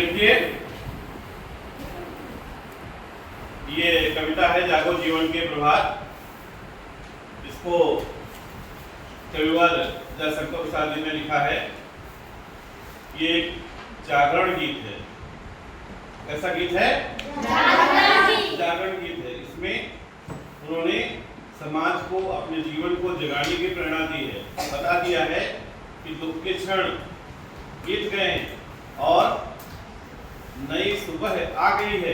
देखिए, ये कविता है जागो जीवन के प्रभात। इसको कविवर जयशंकर प्रसाद जी ने लिखा है। ये एक जागरण गीत है। कैसा गीत है? जागरण गीत है। इसमें उन्होंने समाज को, अपने जीवन को जगाने की प्रेरणा दी है। बता दिया है कि दुख के क्षण बीत गए और नई सुबह आ गई है।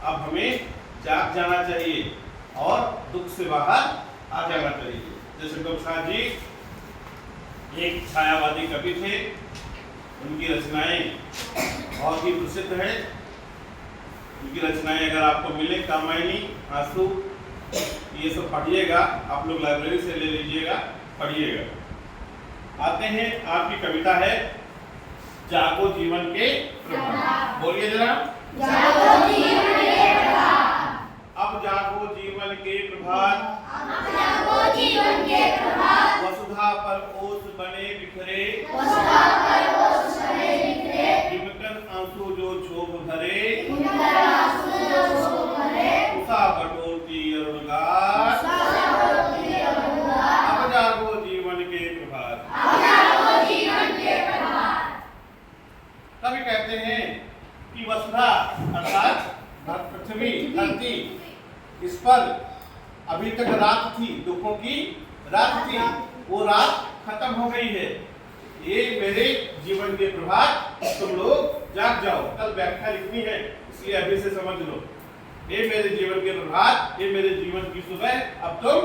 अब हमें जाग जाना चाहिए और दुख से बाहर आ जाना चाहिए। जयशंकर प्रसाद जी एक छायावादी कवि थे। उनकी रचनाएं बहुत ही प्रसिद्ध हैं। उनकी रचनाएं अगर आपको मिले, कामायनी, आंसू, ये सब पढ़िएगा। आप लोग लाइब्रेरी से ले लीजिएगा, पढ़िएगा। आते हैं, आपकी कविता है जागो जीवन के प्रभात। बोलिए जरा। जागो जीवन के प्रभात। अब जागो जीवन के प्रभात, अब जागो जीवन के प्रभात। वसुधा पर ओस बने बिखरे, वसुधा पर ओस बने बिखरे। हिमकन आंसू जो क्षोभ भरे, हिमकन आंसू जो क्षोभ भरे। उषा बटोरती अरुणगार, उषा बटोरती अरुणगार। अब जागो जीवन के प्रभात। अब जागो जीवन के प्रभात। कवि कहते हैं कि वसुधा अर्थात पृथ्वी, धरती, इस पर अभी तक रात थी, दुखों की रात थी। वो रात खत्म हो गई है। ये मेरे जीवन के प्रभात, तुम लोग जाग जाओ। कल व्याख्या लिखनी है, इसलिए अभी से समझ लो। ये मेरे जीवन के प्रभात, ये मेरे जीवन की सुबह, अब तुम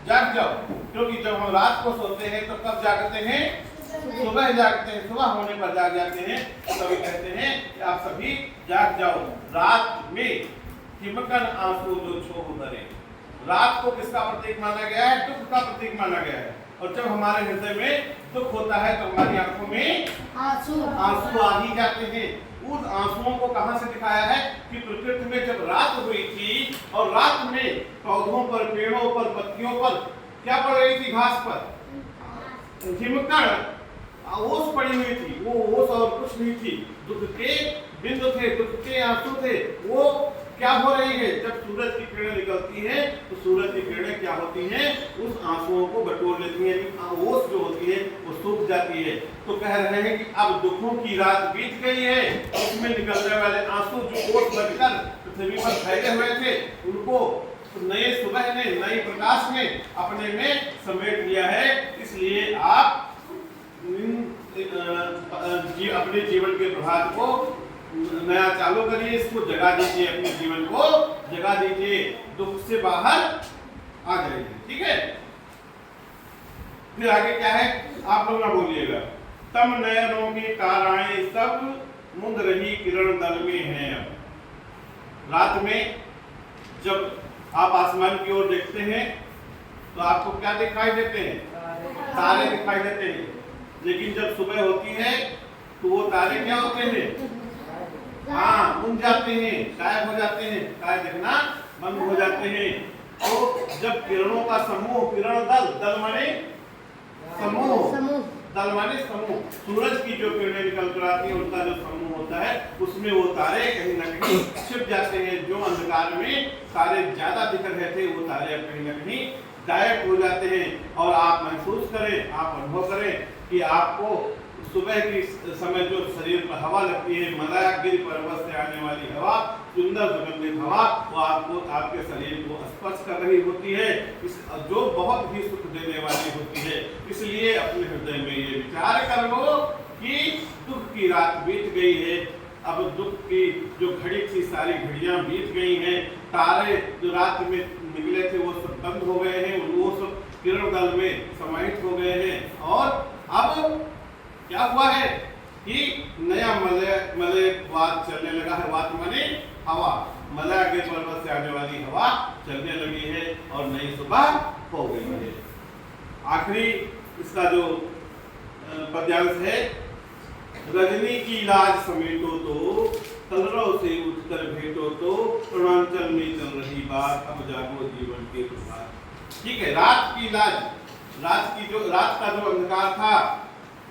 जाग जाओ। क्योंकि जब हम रात को सोते हैं तो कब जागते हैं? सुबह जागते हैं। सुबह होने पर जाग जाते हैं। कवि कहते हैं कि आप सभी जाग जाओ। रात में हिमकन आंसू जो क्षोभ भरे। रात को किसका प्रतीक माना गया है? दुख का प्रतीक माना गया है। और जब हमारे हृदय में दुख होता है तो हमारी आंखों में आंसू आ ही जाते हैं। उस आंसुओं को कहां से दिखाया है कि प्रकृति में जब रात हुई थी और रात में पौधों पर, पेड़ों पर, पत्तियों पर क्या पड़ रही थी? घास पर हिमकण ओस पड़ी हुई थी। वो ओस और कुछ नहीं थी, दुख के बिंदु थे, दुख के आंसू थे। वो क्या हो रही है? जब सूरज की किरणें निकलती हैं तो सूरज की किरणें क्या होती हैं? उस आंसुओं को बटोर लेती हैं। ओस जो होती है वो सूख जाती है। तो कह रहे हैं कि अब दुखों की रात बीत गई है। उसमें निकलने वाले आंसू जो ओस बनकर पृथ्वी पर फैले हुए थे, उनको नए सुबह ने, नई प्रकाश ने अपने में समेट लिया है। इसलिए आप अपने जीवन के प्रभात को नया चालू करिए, इसको जगा दीजिए, अपने जीवन को जगा दीजिए, दुख से बाहर आ जाइए। ठीक है? फिर आगे क्या है? आप लोग ना बोलिएगा। तम नयनों की ताराएं सब मुंद रही किरण दल में हैं। अब रात में जब आप आसमान की ओर देखते हैं तो आपको क्या दिखाई देते हैं? तारे दिखाई देते हैं। लेकिन जब सुबह होती है तो वो तारे क्या होते हैं? हाँ, मुंद जाते हैं, गायब हो जाते हैं, तारे दिखना बंद हो जाते हैं। तो जब किरणों का समूह, किरण दल, दल माने समूह, दल माने समूह, सूरज की जो किरणें निकल कर आती है उनका जो समूह होता है, उसमें वो तारे कहीं न कहीं छिप जाते हैं। जो अंधकार में तारे ज्यादा दिख रहे थे, वो तारे अब कहीं न कहीं गायब हो जाते हैं। और आप महसूस करें, आप अनुभव करें कि आपको सुबह की समय जो शरीर पर हवा लगती है, मंदाकिनी पर्वत से आने वाली हवा, सुंदर सुगंधित हवा, वो आपको, आपके शरीर को स्पर्श कर रही होती है, जो बहुत ही सुख देने वाली होती है। इसलिए अपने हृदय में ये विचार कर लो कि दुख की रात बीत गई है। अब दुख की जो घड़ी थी, सारी घड़ियां बीत गई हैं। तारे जो रात में निकले थे वो सब बंद हो गए हैं, वो सब किरण दल में समाहित हो गए हैं। और अब क्या हुआ है कि नया मलय वात चलने लगा है। वात माने हवा, मंदाकिनी पर्वत से आने वाली हवा चलने लगी है और नई सुबह हो गई है। आखिरी इसका जो पद्यांश है, रजनी की लाज समेटो तो, कलरव से उठकर भेटो तो, पूर्वांचल में चल रही बात, अब जागो जीवन के प्रभात। ठीक है? रात की लाज, रात का जो अंधकार था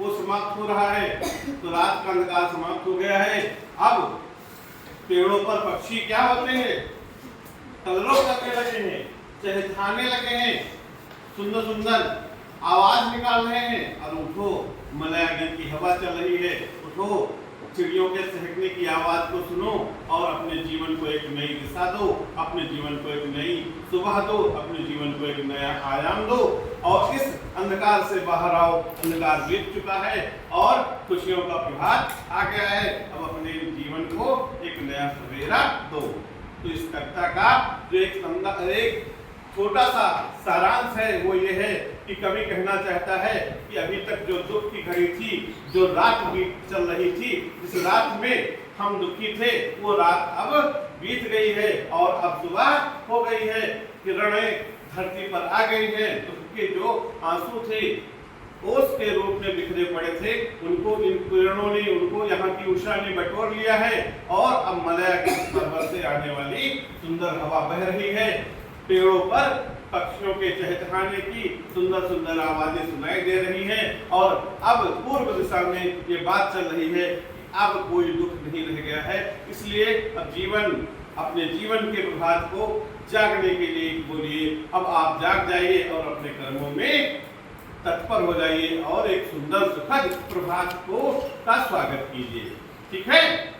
वो समाप्त हो रहा है, तो रात का अंधकार समाप्त हो गया है। अब पेड़ों पर पक्षी क्या होते हैं, कलरव करने लगे हैं, चहचहाने लगे हैं, सुंदर सुंदर आवाज निकाल रहे हैं। और उठो, मलयागन की हवा चल रही है, उठो, चिड़ियों के सहकने की आवाज को सुनो और अपने जीवन को एक नई दिशा दो, अपने जीवन को एक नई सुबह दो, अपने जीवन को एक नया आयाम दो और इस अंधकार से बाहर आओ। अंधकार बीत चुका है और खुशियों का प्रभात आ गया है। अब अपने जीवन को एक नया सवेरा दो। तो इस कविता का जो एक छोटा सा सारांश है वो ये है कि कवि कहना चाहता है कि अभी तक जो दुख की घड़ी थी, जो रात बीत चल रही थी, जिस रात में हम दुखी थे, वो रात अब बीत गई है और अब सुबह हो गई है। किरणें धरती पर आ गई है। दुख के जो आंसू थे ओस के रूप में बिखरे पड़े थे, उनको इन किरणों ने, उनको यहाँ की उषा ने बटोर लिया है और अब मलयागन पर्वत से आने वाली सुंदर हवा बह रही है। पेड़ों पर पक्षियों के चहचहाने की सुंदर सुंदर आवाजें सुनाई दे रही हैं और अब पूर्व दिशा में ये बात चल रही है कि अब कोई दुख नहीं रह गया है। इसलिए अब अपने जीवन के प्रभात को जागने के लिए बोलिए, अब आप जाग जाइए और अपने कर्मों में तत्पर हो जाइए और एक सुंदर सुखद प्रभात का स्वागत कीजिए। ठीक है।